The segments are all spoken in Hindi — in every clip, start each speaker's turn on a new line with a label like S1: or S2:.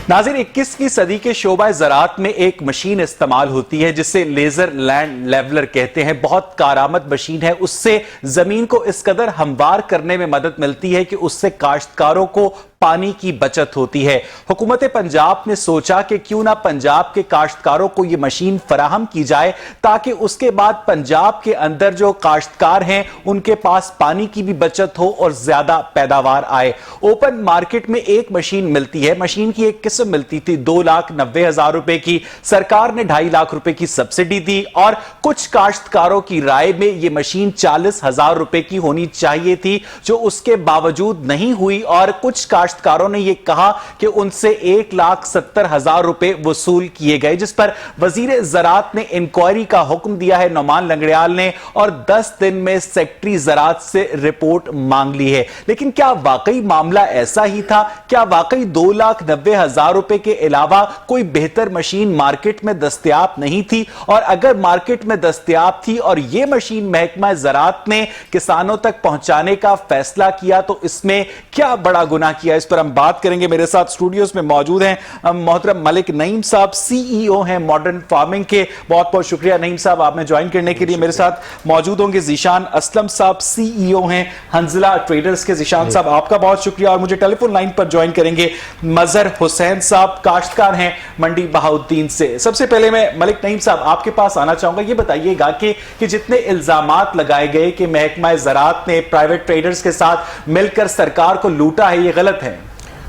S1: नाज़रीन, 21वीं सदी के शोबा ज़राअत में एक मशीन इस्तेमाल होती है जिसे लेजर लैंड लेवलर कहते हैं। बहुत कारआमद मशीन है। उससे जमीन को इस कदर हमवार करने में मदद मिलती है कि उससे काश्तकारों को पानी की बचत होती है। हुकूमत पंजाब ने सोचा कि क्यों ना पंजाब के काश्तकारों को यह मशीन फराहम की जाए ताकि उसके बाद पंजाब के अंदर जो काश्तकार हैं उनके पास पानी की भी बचत हो और ज्यादा पैदावार आए। ओपन मार्केट में एक मशीन मिलती है। मशीन की एक किस्म मिलती थी 2,90,000 रुपए की। सरकार ने 2.5 लाख रुपए की सब्सिडी दी और कुछ काश्तकारों की राय में यह मशीन 40,000 रुपए की होनी चाहिए थी, जो उसके बावजूद नहीं हुई और कुछ काश्तकारों ने यह कहा कि उनसे 1,70,000 रुपए वसूल किए गए, जिस पर वजीर ज़राअत ने इंक्वायरी का हुक्म दिया है नौमान लंगड़ियाल ने, और 10 दिन में सेक्रेटरी ज़राअत से रिपोर्ट मांग ली है। लेकिन क्या वाकई मामला ऐसा ही था? क्या वाकई 2,90,000 रुपए के अलावा कोई बेहतर मशीन मार्केट में दस्तयाब नहीं थी? और अगर मार्केट में दस्तयाब थी और यह मशीन महकमा ज़राअत ने किसानों तक पहुंचाने का फैसला किया तो इसमें क्या बड़ा गुनाह किया? इस पर हम बात करेंगे। मेरे साथ स्टूडियोज में मौजूद हैं मोहतरम मलिक नईम साहब, सीईओ हैं मॉडर्न फार्मिंग के। बहुत बहुत शुक्रिया नईम साहब आपने ज्वाइन करने के लिए। मेरे साथ मौजूद होंगे जीशान असलम साहब, सीईओ हैं हंजला ट्रेडर्स के। जीशान साहब आपका बहुत शुक्रिया। और मुझे टेलीफोन लाइन पर ज्वाइन करेंगे मजहर हुसैन साहब, काश्तकार हैं मंडी बहाउद्दीन से। सबसे पहले मैं मलिक नईम साहब आपके पास आना चाहूंगा। ये बताइएगा कि जितने इल्जामात लगाए गए कि महकमा ज़राअत ने प्राइवेट ट्रेडर्स के साथ मिलकर सरकार को लूटा है, ये गलत है?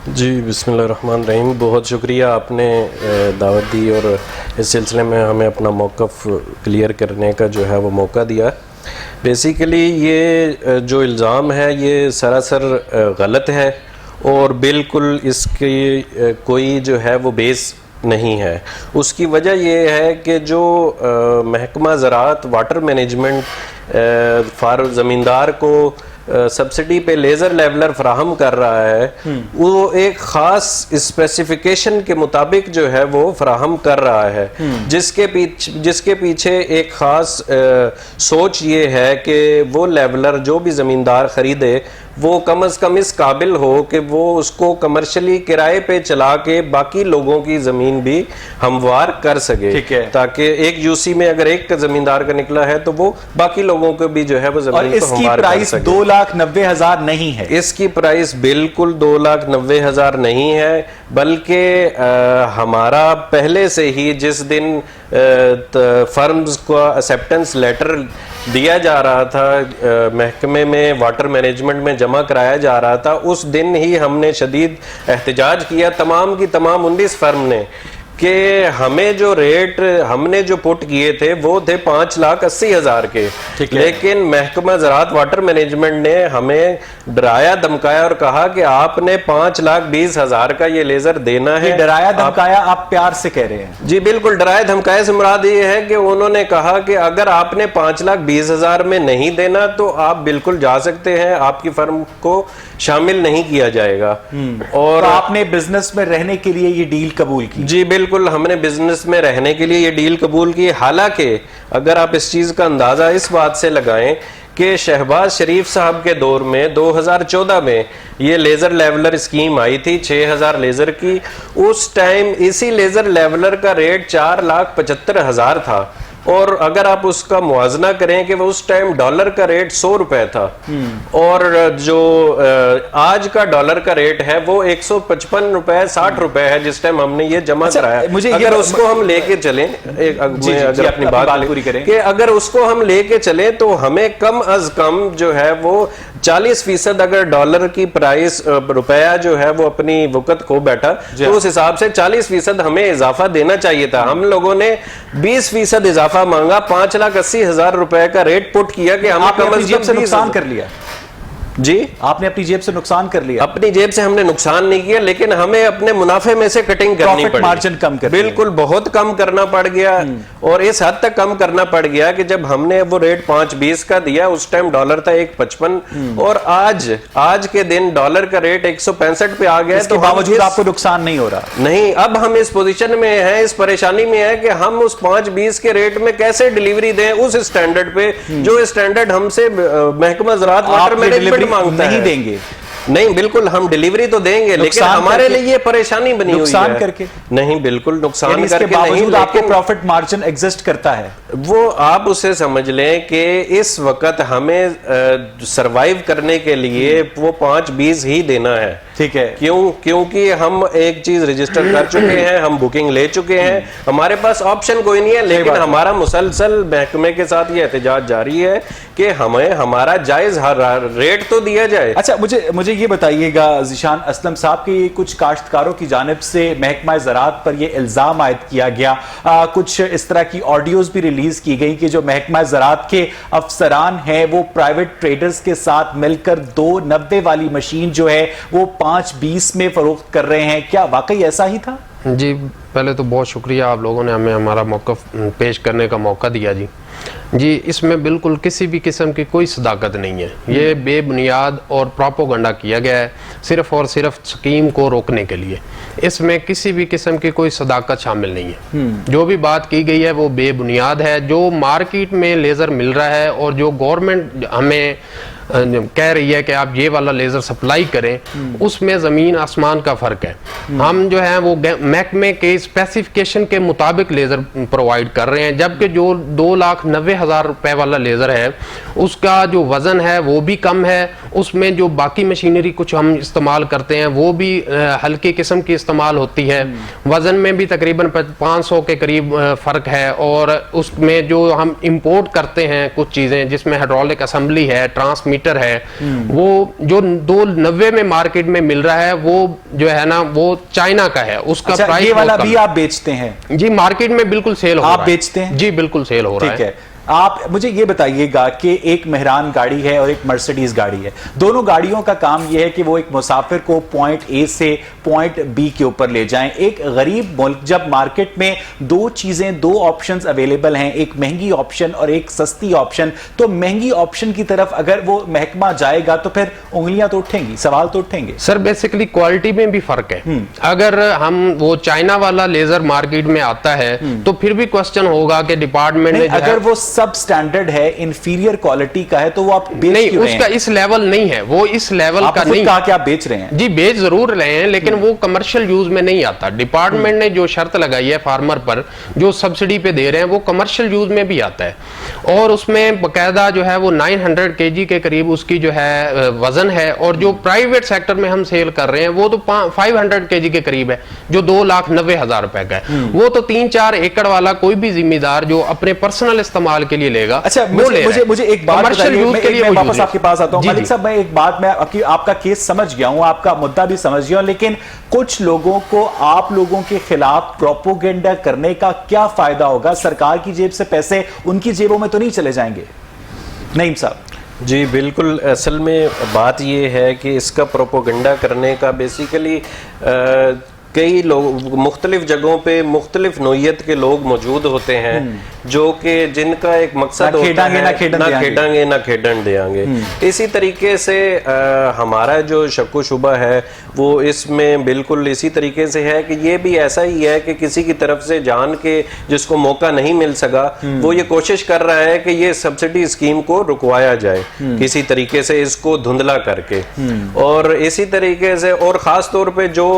S2: जी, बिस्मिल्लाहिर्रहमानिर्रहीम। बहुत शुक्रिया, आपने दावत दी और इस सिलसिले में हमें अपना मौक़िफ़ क्लियर करने का जो है वो मौका दिया। बेसिकली ये जो इल्ज़ाम है ये सरासर गलत है और बिल्कुल इसकी कोई जो है वो बेस नहीं है। उसकी वजह यह है कि जो महकमा ज़राअत वाटर मैनेजमेंट फार ज़मींदार को सब्सिडी पे लेज़र लेवलर फराहम कर रहा है, वो एक ख़ास स्पेसिफिकेशन के मुताबिक जो है वो फराहम कर रहा है, जिसके पीछे एक ख़ास सोच ये है कि वो लेवलर जो भी ज़मींदार ख़रीदे वो कम अज़ कम इस काबिल हो कि वो उसको कमर्शियली किराए पे चला के बाकी लोगों की ज़मीन भी हमवार कर सके। ठीक है, ताकि एक यूसी में अगर एक ज़मींदार का निकला है तो वो बाकी लोगों को भी जो है वो ज़मीन को हमवार कर सके।
S1: 2,90,000 नहीं है
S2: इसकी प्राइस, बिल्कुल 2,90,000 नहीं है, बल्कि हमारा पहले से ही जिस दिन फर्म्स को एक्सेप्टेंस लेटर दिया जा रहा था, महकमे में वाटर मैनेजमेंट में जमा कराया जा रहा था, उस दिन ही हमने शदीद एहतजाज किया तमाम की तमाम 19 फर्म ने कि हमें जो रेट हमने जो पुट किए थे वो थे 5,80,000 के। लेकिन महकमा ज़राअत वाटर मैनेजमेंट ने हमें डराया धमकाया और कहा कि आपने 5,20,000 का ये लेजर देना है।
S1: डराया धमकाया आप प्यार से कह रहे हैं?
S2: जी बिल्कुल, डराया धमकाया से मुराद ये है कि उन्होंने कहा कि अगर आपने 5,20,000 में नहीं देना तो आप बिल्कुल जा सकते हैं, आपकी फर्म को शामिल नहीं किया जाएगा। और
S1: तो आपने बिजनेस में रहने के लिए ये डील कबूल की?
S2: जी बिल्कुल, हमने बिजनेस में रहने के लिए ये डील कबूल की। हालांकि अगर आप इस चीज का अंदाजा इस बात से लगाएं कि शहबाज शरीफ साहब के दौर में 2014 में ये लेजर लेवलर स्कीम आई थी 6,000 लेजर की। उस टाइम इसी लेजर लेवलर का रेट 4,75,000 था और अगर आप उसका मुआवजना करें कि वो उस टाइम डॉलर का रेट 100 रुपए था और जो आज का डॉलर का रेट है वो 155 रुपए 60 रुपए है जिस टाइम हमने ये जमा कराया।
S1: मुझे
S2: अगर उसको हम लेके चलें, अगर अपनी बात
S1: पूरी करें
S2: कि अगर उसको हम लेके चलें तो हमें कम अज कम जो है वो 40% अगर डॉलर की प्राइस रुपया जो है वो अपनी वक़्त खो बैठा तो उस हिसाब से 40% हमें इजाफा देना चाहिए था। हम लोगों ने 20% इजाफा मांगा, 5,80,000 रुपए का रेट पुट किया कि हम
S1: कम जेब से नुकसान कर लिया।
S2: जी,
S1: आपने अपनी जेब से नुकसान कर लिया?
S2: अपनी जेब से हमने नुकसान नहीं किया, लेकिन हमें अपने मुनाफे में से कटिंग करनी पड़ी,
S1: मार्जिन कम कर,
S2: बिल्कुल बहुत कम करना पड़ गया। और इस हद तक कम करना पड़ गया कि जब हमने वो रेट 5.20 का दिया, उस टाइम डॉलर था 1.55 और आज के दिन डॉलर का रेट 165 पे आ गया।
S1: तो बावजूद आपको नुकसान नहीं हो रहा?
S2: नहीं, अब हम इस पोजीशन में हैं, इस परेशानी में है कि हम उस 5.20 के रेट में कैसे डिलीवरी दें उस स्टैंडर्ड पे जो स्टैंडर्ड हमसे महकमा ज़राअत वाटर मैनेजमेंट मांगता
S1: नहीं
S2: है।
S1: देंगे
S2: नहीं, बिल्कुल हम डिलीवरी तो देंगे, लेकिन हमारे लिए ये परेशानी बनी हुई है।
S1: नुकसान करके
S2: नहीं, बिल्कुल नुकसान
S1: करके
S2: करके नहीं,
S1: आपको प्रॉफिट मार्जिन एग्जिस्ट करता है।
S2: वो आप उसे समझ लें कि इस वक्त हमें सरवाइव करने के लिए वो 5-20 ही देना है।
S1: ठीक है,
S2: क्योंकि हम एक चीज रजिस्टर कर चुके हैं, हम बुकिंग ले चुके हैं, हमारे पास ऑप्शन कोई नहीं है। लेकिन हमारा मुसलसल महकमे के साथ ये एहतजाज जारी है कि हमें हमारा जायज रेट तो दिया जाए।
S1: अच्छा, मुझे ये बताइएगा ज़ीशान असलम साहब कि कुछ काश्तकारों की जानिब से महकमा ज़राअत पर ये इल्ज़ाम आयद किया गया, कुछ इस तरह की ऑडियोज भी रिलीज की गई कि जो महकमा ज़राअत के अफसरान हैं वो प्राइवेट ट्रेडर्स के साथ मिलकर 290 वाली मशीन जो है वो 520 में फरोख्त कर रहे हैं। क्या वाकई ऐसा ही था?
S3: जी, पहले तो बहुत शुक्रिया, आप लोगों ने हमें हमारा मौक़िफ़ पेश करने का मौका दिया। जी, इसमें बिल्कुल किसी भी किस्म की कोई सदाकत नहीं है। ये बेबुनियाद और प्रोपोगंडा किया गया है सिर्फ और सिर्फ स्कीम को रोकने के लिए। इसमें किसी भी किस्म की कोई सदाकत शामिल नहीं है। जो भी बात की गई है वो बेबुनियाद है। जो मार्केट में लेज़र मिल रहा है और जो गवर्नमेंट हमें कह रही है कि आप ये वाला लेज़र सप्लाई करें, उसमें ज़मीन आसमान का फ़र्क है। हम जो है वो महकमे के स्पेसिफिकेशन के मुताबिक लेज़र प्रोवाइड कर रहे हैं, जबकि जो 2,90,000 रुपए वाला लेज़र है उसका जो वज़न है वो भी कम है। उसमें जो बाकी मशीनरी कुछ हम इस्तेमाल करते हैं वो भी हल्की किस्म की इस्तेमाल होती है। वज़न में भी तकरीबन 500 के करीब फ़र्क है। और उसमें जो हम इंपोर्ट करते हैं कुछ चीज़ें जिसमें हाइड्रोलिक असेंबली है, ट्रांसमीटर है, वो जो 290 में मार्केट में मिल रहा है वो जो है ना वो चाइना का है। उसका प्राइस
S1: ये वाला भी आप बेचते हैं?
S3: जी, मार्केट में बिल्कुल सेल हो रहा है।
S1: आप बेचते हैं?
S3: जी, बिल्कुल सेल हो रहा है।
S1: ठीक है, आप मुझे ये बताइएगा कि एक मेहरान गाड़ी है और एक मर्सिडीज गाड़ी है। दोनों गाड़ियों का काम यह है कि वो एक मुसाफिर को पॉइंट ए से पॉइंट बी के ऊपर ले जाएं। एक गरीब मुल्क जब मार्केट में दो चीजें, दो ऑप्शंस अवेलेबल हैं, एक महंगी ऑप्शन और एक सस्ती ऑप्शन, तो महंगी ऑप्शन की तरफ अगर वो महकमा जाएगा तो फिर उंगलियां तो उठेंगी, सवाल तो उठेंगे।
S3: सर, बेसिकली क्वालिटी में भी फर्क है। अगर हम वो चाइना वाला लेजर मार्केट में आता है तो फिर भी क्वेश्चन होगा कि डिपार्टमेंट ने
S1: अगर वो सब स्टैंडर्ड है, इंफीरियर क्वालिटी का है, तो वो आप बेच
S3: नहीं, उसका इस लेवल नहीं है, वो इस लेवल का नहीं।
S1: कहा कि आप बेच रहे हैं?
S3: जी, बेच जरूर रहे हैं, लेकिन वो कमर्शियल यूज में नहीं आता। डिपार्टमेंट ने जो शर्त लगाई है फार्मर पर, जो सब्सिडी पे दे रहे हैं, वो कमर्शियल यूज में भी आता है। और उसमें बकायदा जो है वो 900 kg के करीब उसकी जो है वजन है। और जो प्राइवेट सेक्टर में हम सेल कर रहे हैं वो तो 500 kg के करीब है, जो 2,90,000 रुपए का है। वो तो 3-4 एकड़ वाला कोई भी जिम्मेदार जो अपने पर्सनल इस्तेमाल के लिए लेगा।
S1: अच्छा, मुझे एक बात बताइए, मैं वापस आपके पास आता हूं। मलिक साहब, मैं एक बात, मैं आपका केस समझ गया हूं, आपका मुद्दा भी समझ गया हूं, लेकिन कुछ लोगों को आप लोगों के खिलाफ प्रोपोगेंडा करने का क्या फायदा होगा? सरकार की जेब से पैसे उनकी जेबों में तो नहीं चले जाएंगे? नईम साहब।
S2: जी बिल्कुल, असल में बात ये है कि इसका प्रोपोगंडा करने का बेसिकली कई लोग मुख्तलिफ जगहों पे मुख्तलिफ नोयत के लोग मौजूद होते हैं जो कि जिनका एक मकसद होता है ना खेडांगे ना खेडन देंगे। इसी तरीके से हमारा जो शक्को शुबा है वो इसमें बिल्कुल इसी तरीके से है कि ये भी ऐसा ही है कि किसी की तरफ से जान के जिसको मौका नहीं मिल सका वो ये कोशिश कर रहा है कि ये सब्सिडी स्कीम को रुकवाया जाए किसी तरीके से, इसको धुंधला करके। और इसी तरीके से और ख़ास तौर पे जो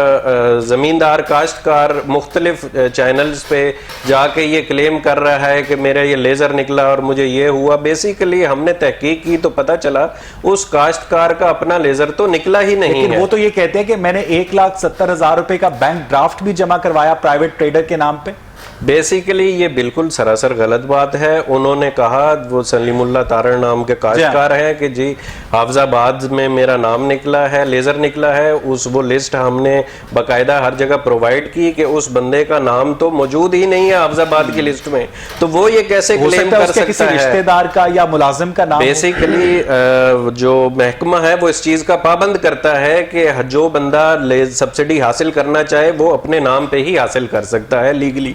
S2: जमींदार काश्तकार मुख्तलिफ चैनल्स पे जाके ये क्लेम कर रहा है कि मेरा ये लेजर निकला और मुझे ये हुआ। बेसिकली हमने तहकीक की तो पता चला उस काश्तकार का अपना लेजर तो निकला ही नहीं है।
S1: वो तो ये कहते हैं कि मैंने 1,70,000 रुपए का बैंक ड्राफ्ट भी जमा करवाया प्राइवेट ट्रेडर के नाम पे।
S2: बेसिकली ये बिल्कुल सरासर गलत बात है। उन्होंने कहा, वो सलीमुल्लाह तारड़ नाम के काश्तकार हैं, कि जी हाफजाबाद में मेरा नाम निकला है, लेजर निकला है। वो लिस्ट हमने बाकायदा हर जगह प्रोवाइड की कि उस बंदे का नाम तो मौजूद ही नहीं है हाफजाबाद की लिस्ट में, तो वो ये कैसे क्लेम कर सकता
S1: किसी
S2: है?
S1: रिश्तेदार का या मुलाजिम का नाम?
S2: बेसिकली जो महकमा है वो इस चीज का पाबंद करता है कि जो बंदा सब्सिडी हासिल करना चाहे वो अपने नाम पे ही हासिल कर सकता है लीगली।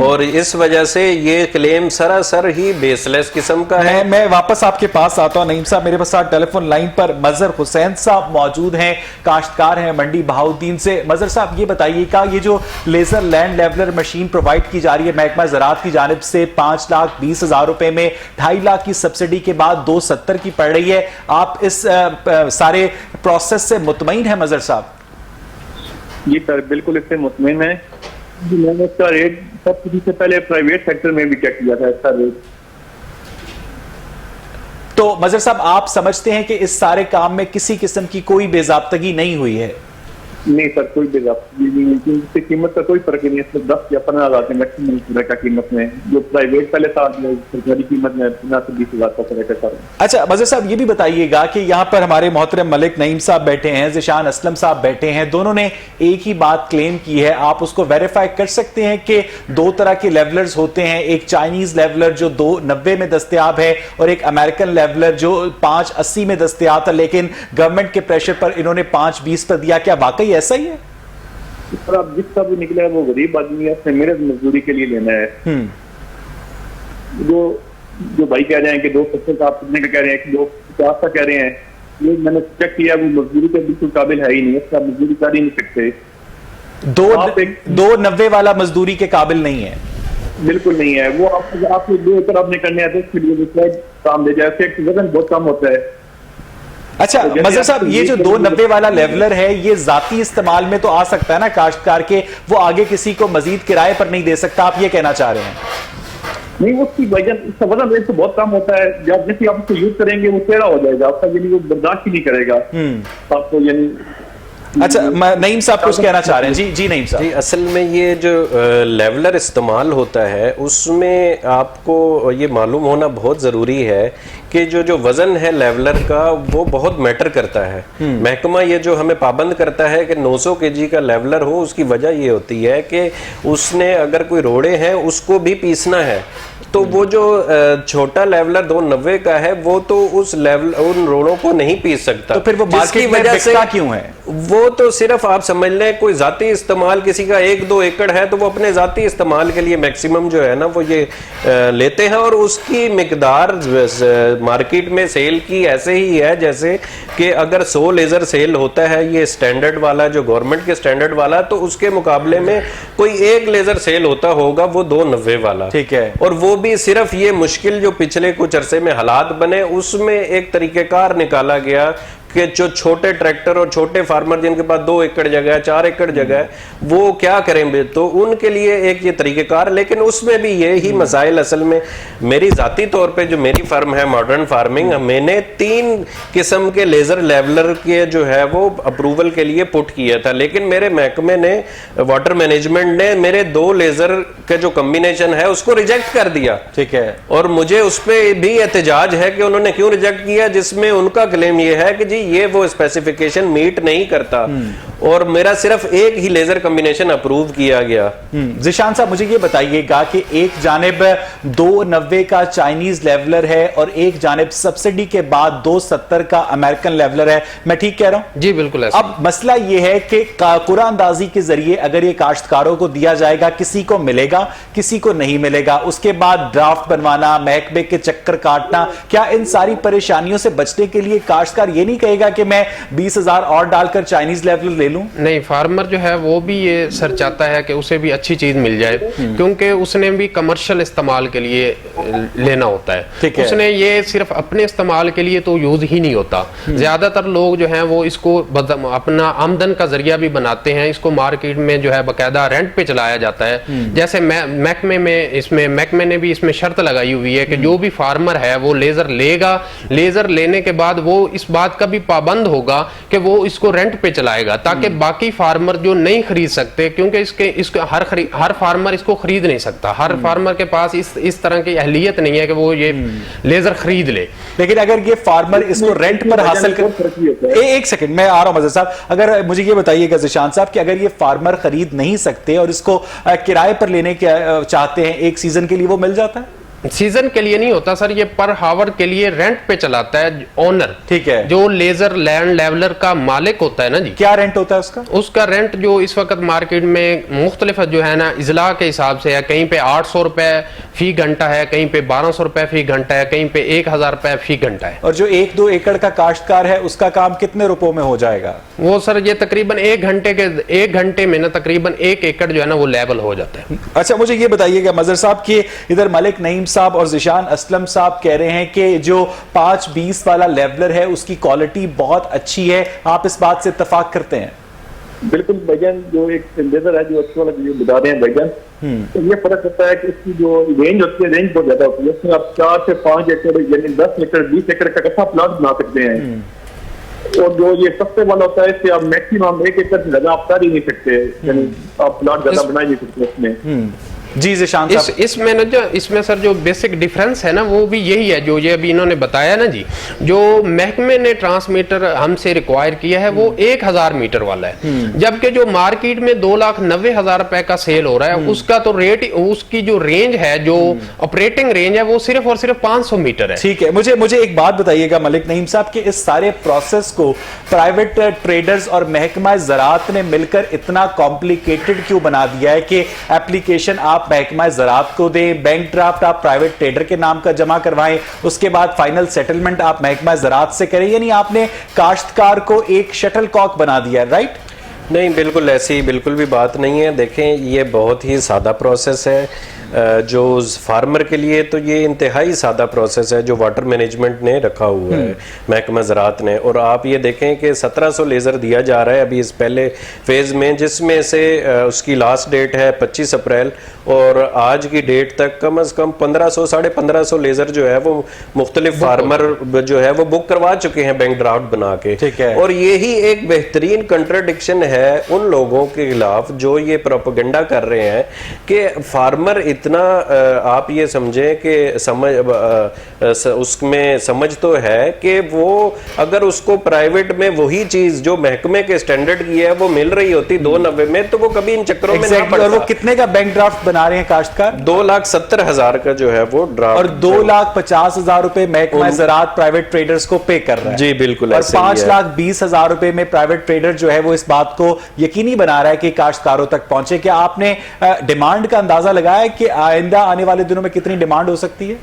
S2: और इस वजह से ये क्लेम सरासर ही बेसलेस किस्म का है।
S1: मैं वापस आपके पास आता हूं नईम साहब। मेरे पास टेलीफोन लाइन पर मजहर हुसैन साहब मौजूद हैं, काश्तकार हैं मंडी बहाउद्दीन से। मजहर साहब ये बताइएगा, ये जो laser land leveler machine provide की जा रही है महकमा ज़राअत की जानिब से 5,20,000 रुपए में 2.5 लाख की सब्सिडी के बाद 270 की पड़ रही है, आप इस सारे प्रोसेस से मुतमईन है मजहर साहब?
S4: जी सर, बिल्कुल इससे मुतमईन है। मैंने इसका रेट सब्सिडी से पहले प्राइवेट सेक्टर में भी चेक किया था इसका रेट।
S1: तो मजहर साहब आप समझते हैं कि इस सारे काम में किसी किस्म की कोई बेजाब्तगी नहीं हुई है?
S4: नहीं सर, कोई बेजाब्तगी नहीं, क्योंकि इसकी कीमत का कोई फर्क नहीं है। इसमें 10 या 15,000 के मैक्सिमम तरह का कीमत में, जो प्राइवेट पहले था सरकारी कीमत में 15 से 20,000 का फर्क है सर।
S1: अच्छा मजहर साहब ये भी बताइएगा कि यहाँ पर हमारे मोहतरम मलिक नईम साहब बैठे हैं, ज़िशान असलम साहब बैठे हैं, दोनों ने एक ही बात क्लेम की है, आप उसको वेरीफाई कर सकते हैं कि 2 तरह के लेवलर्स होते हैं, एक चाइनीज लेवलर जो 290 में दस्तयाब है और एक अमेरिकन लेवलर जो 580 में दस्तयाब था, लेकिन गवर्नमेंट के प्रेशर पर इन्होंने 520 पर दिया। क्या वाकई ऐसा ही है?
S4: सर अब जिसका भी निकला है वो गरीब आदमी है, अपने मेहनत मजदूरी के लिए लेना है। जो भाई कह रहे हैं कि 270 का, आप कितने का कह रहे हैं कि 250 का कह रहे हैं, ये मैंने चेक किया, वो मजदूरी के बिल्कुल काबिल है ही नहीं, इसका मजदूरी कर ही नहीं सकते।
S1: 290 वाला मजदूरी के काबिल नहीं है,
S4: बिल्कुल नहीं है वो। आपको 2 एकड़ आपने करने हैं तो उसके लिए काम दे जाए, वजन बहुत कम होता है।
S1: अच्छा मजहर साहब, ये जो 290 वाला लेवलर है ये जाती इस्तेमाल में तो आ सकता है ना काश्तकार के, वो आगे किसी को मजीद किराए पर नहीं दे सकता, आप ये कहना चाह रहे हैं?
S4: नहीं, उसकी उसका वजन रेट तो बहुत कम होता है, जब जैसे आप उसको यूज करेंगे वो टेढ़ा हो जाएगा आपका, यानी वो बर्दाश्त ही नहीं करेगा आपको, यानी।
S1: अच्छा नईम साहब कुछ कहना चाह रहे हैं? जी नईम साहब।
S2: जी, असल में ये जो लेवलर इस्तेमाल होता है उसमें आपको ये मालूम होना बहुत ज़रूरी है कि जो वज़न है लेवलर का वो बहुत मैटर करता है। महकमा ये जो हमें पाबंद करता है कि 900 kg का लेवलर हो, उसकी वजह ये होती है कि उसने अगर कोई रोड़े हैं उसको भी पीसना है, तो वो जो छोटा लेवलर 290 का है वो तो उस लेवल उन रोड़ों को नहीं पीस सकता।
S1: तो फिर वो मार्केट में बिकता क्यों है?
S2: वो तो सिर्फ आप समझ लें कोई जाती इस्तेमाल, किसी का 1-2 एकड़ है तो वो अपने जाती इस्तेमाल के लिए मैक्सिमम जो है ना वो ये लेते हैं, और उसकी मिकदार मार्केट में सेल की ऐसे ही है जैसे कि अगर 100 लेजर सेल होता है ये स्टैंडर्ड वाला जो गवर्नमेंट के स्टैंडर्ड वाला, तो उसके मुकाबले में कोई 1 लेजर सेल होता होगा वो 290 वाला।
S1: ठीक है।
S2: और वो भी सिर्फ ये मुश्किल जो पिछले कुछ अरसे में हालात बने उसमें एक तरीकेकार निकाला गया कि जो छोटे ट्रैक्टर और छोटे फार्मर जिनके पास 2 एकड़ जगह है, 4 एकड़ जगह है, वो क्या करेंगे, तो उनके लिए एक ये तरीकेकार। लेकिन उसमें भी ये ही मसाइल, असल में मेरी जाती तौर पे जो मेरी फर्म है मॉडर्न फार्मिंग, मैंने 3 किस्म के लेजर लेवलर के जो है वो अप्रूवल के लिए पुट किया था, लेकिन मेरे महकमे ने, वाटर मैनेजमेंट ने मेरे 2 लेजर के जो कॉम्बिनेशन है उसको रिजेक्ट कर दिया।
S1: ठीक है।
S2: और मुझे उस पर भी एहतजाज है कि उन्होंने क्यों रिजेक्ट किया, जिसमें उनका क्लेम ये है कि जी ये वो स्पेसिफिकेशन मीट नहीं करता, और मेरा सिर्फ एक ही लेजर कॉम्बिनेशन अप्रूव किया गया।
S1: ज़िशान साहब मुझे ये बताइएगा कि एक जानिब 290 का चाइनीज लेवलर है और एक जानिब सब्सिडी के बाद 270 का अमेरिकन लेवलर है, मैं ठीक कह रहा हूं?
S3: जी बिल्कुल ऐसा।
S1: अब मसला ये है कि कुरानदाजी के जरिए अगर ये काश्तकारों को दिया जाएगा, किसी को मिलेगा किसी को नहीं मिलेगा, उसके बाद ड्राफ्ट बनवाना, महकमे के चक्कर काटना, क्या इन सारी परेशानियों से बचने के लिए काश्तकार ये नहीं कहेगा कि मैं 20,000 और डालकर चाइनीज लेवलर ले लूं?
S3: नहीं, फार्मर जो है वो भी ये सर चाहता है कि उसे भी अच्छी चीज मिल जाए, क्योंकि उसने भी कमर्शियल इस्तेमाल के लिए लेना होता है। उसने ये सिर्फ अपने इस्तेमाल के लिए तो यूज ही नहीं होता। ज्यादातर लोग जो हैं वो इसको अपना आमदन का जरिया भी बनाते हैं, इसको मार्केट में जो है बकायदा रेंट पे चलाया जाता है। जैसे महकमे ने भी इसमें शर्त लगाई हुई है कि जो भी फार्मर है वो लेजर लेगा, लेजर लेने के बाद वो इस बात का भी पाबंद होगा कि वो इसको रेंट पे चलाएगा, ताकि बाकी फार्मर जो नहीं खरीद सकते, क्योंकि इसके हर फार्मर इसको खरीद नहीं सकता, हर फार्मर के पास इस तरह की अहलियत नहीं है कि वो ये लेजर खरीद ले।
S1: लेकिन अगर ये फार्मर इसको रेंट पर हासिल कर, एक सेकंड मैं आ रहा हूं मजहर साहब, अगर मुझे ये बताइएगा ज़िशान साहब कि अगर ये फार्मर खरीद नहीं सकते और इसको किराए पर लेने के चाहते हैं एक सीजन के लिए, वो मिल जाता है?
S3: सीजन के लिए नहीं होता सर, ये पर हावर के लिए रेंट पे चलाता है ओनर।
S1: ठीक है।
S3: जो लेजर लैंड लेवलर का मालिक होता है ना जी,
S1: क्या रेंट होता है उसका?
S3: उसका रेंट जो इस वक्त मार्केट में मुख्तलिफ जो है ना इजला के हिसाब से है, कहीं पे 800 रुपए फी घंटा है, कहीं पे 1200 रुपए फी घंटा है, कहीं पे 1000 रुपए फी घंटा है।
S1: और जो 1-2 एकड़ का काश्तकार है उसका काम कितने रुपयों में हो जाएगा?
S3: वो सर ये तकरीबन 1 घंटे में ना तकरीबन 1 एकड़ जो है ना वो लेवल हो जाता है।
S1: अच्छा, मुझे ये बताइएगा मजहर साहब कि इधर मलिक नईम साहब और ज़िशान असलम साहब कह रहे हैं कि जो 520 वाला लेवलर है उसकी क्वालिटी बहुत अच्छी है, आप इस बात से इत्तेफाक करते हैं?
S4: बिल्कुल भाईजान, जो एक लेजर है जो अच्छे वाला जो बता रहे हैं भाईजान, तो ये फर्क होता है कि इसकी जो रेंज होती है, रेंज बहुत ज्यादा होती है। इसमें आप 4 से 5 एकड़ यानी 10 एकड़ 20 एकड़ का कच्चा प्लाट बना सकते हैं। और जो ये सस्ते वाला होता है इससे आप मैक्सिमम 1 एकड़ से ज्यादा आप कर ही नहीं सकते, यानी आप प्लाट ज्यादा बना ही नहीं सकते इसमें।
S1: जी ज़िशान साहब,
S3: इसमें ना जो इसमें सर जो बेसिक डिफरेंस है ना वो भी यही है जो ये अभी इन्होंने बताया ना जी, जो महकमे ने ट्रांसमीटर हमसे रिक्वायर किया है वो 1000 मीटर वाला है, जबकि जो मार्केट में 2,90,000 रुपए का सेल हो रहा है उसका तो रेट, उसकी जो रेंज है, जो ऑपरेटिंग रेंज है वो सिर्फ और सिर्फ 500 मीटर है।
S1: ठीक है। मुझे एक बात बताइएगा मलिक नईम साहब कि इस सारे प्रोसेस को प्राइवेट ट्रेडर्स और महकमा ज़राअत ने मिलकर इतना कॉम्प्लिकेटेड क्यों बना दिया है कि एप्लीकेशन आप महकमा ज़राअत को दें, बैंक ड्राफ्ट आप प्राइवेट ट्रेडर के नाम का जमा करवाएं, उसके बाद फाइनल सेटलमेंट आप महकमा ज़राअत से करें, यानी आपने काश्तकार को एक शटल कॉक बना दिया, राइट?
S2: नहीं, बिल्कुल ऐसी बिल्कुल भी बात नहीं है। देखें, ये बहुत ही सादा प्रोसेस है। जो फार्मर के लिए तो ये इंतहाई सादा प्रोसेस है जो वाटर मैनेजमेंट ने रखा हुआ है महकमा ज़राअत ने। और आप ये देखें कि 1700 लेज़र दिया जा रहा है अभी इस पहले फेज़ में, जिसमें से उसकी लास्ट डेट है 25 अप्रैल और आज की डेट तक कम से कम 1500 1550 लेज़र जो है वो मुख्तलिफ फार्मर जो है वो बुक करवा चुके हैं बैंक ड्राफ्ट बना के।
S1: ठीक है।
S2: और यही एक बेहतरीन कंट्राडिक्शन है उन लोगों के खिलाफ जो ये प्रोपेगेंडा कर रहे हैं कि फार्मर इतना आप ये समझें कि उसमें समझ तो है कि वो अगर उसको प्राइवेट में वही चीज जो महकमे के स्टैंडर्ड की है वो मिल रही होती 290 में तो वो कभी इन चक्करों में ना पड़ता।
S1: और वो कितने का बैंक ड्राफ्ट बना रहे हैं काश्तकार?
S2: 2,70,000 का जो है वो ड्राफ्ट,
S1: और 2,50,000 रुपए महकमा ज़राअत प्राइवेट ट्रेडर्स को पे कर रहा है।
S2: जी बिल्कुल।
S1: और 5,20,000 रुपए में प्राइवेट ट्रेडर जो है वो इस बात को यकीनी बना रहा है कि काश्तकारों तक पहुंचे। क्या आपने डिमांड का अंदाजा लगाया कि आइंदा आने वाले दिनों में कितनी डिमांड हो सकती है?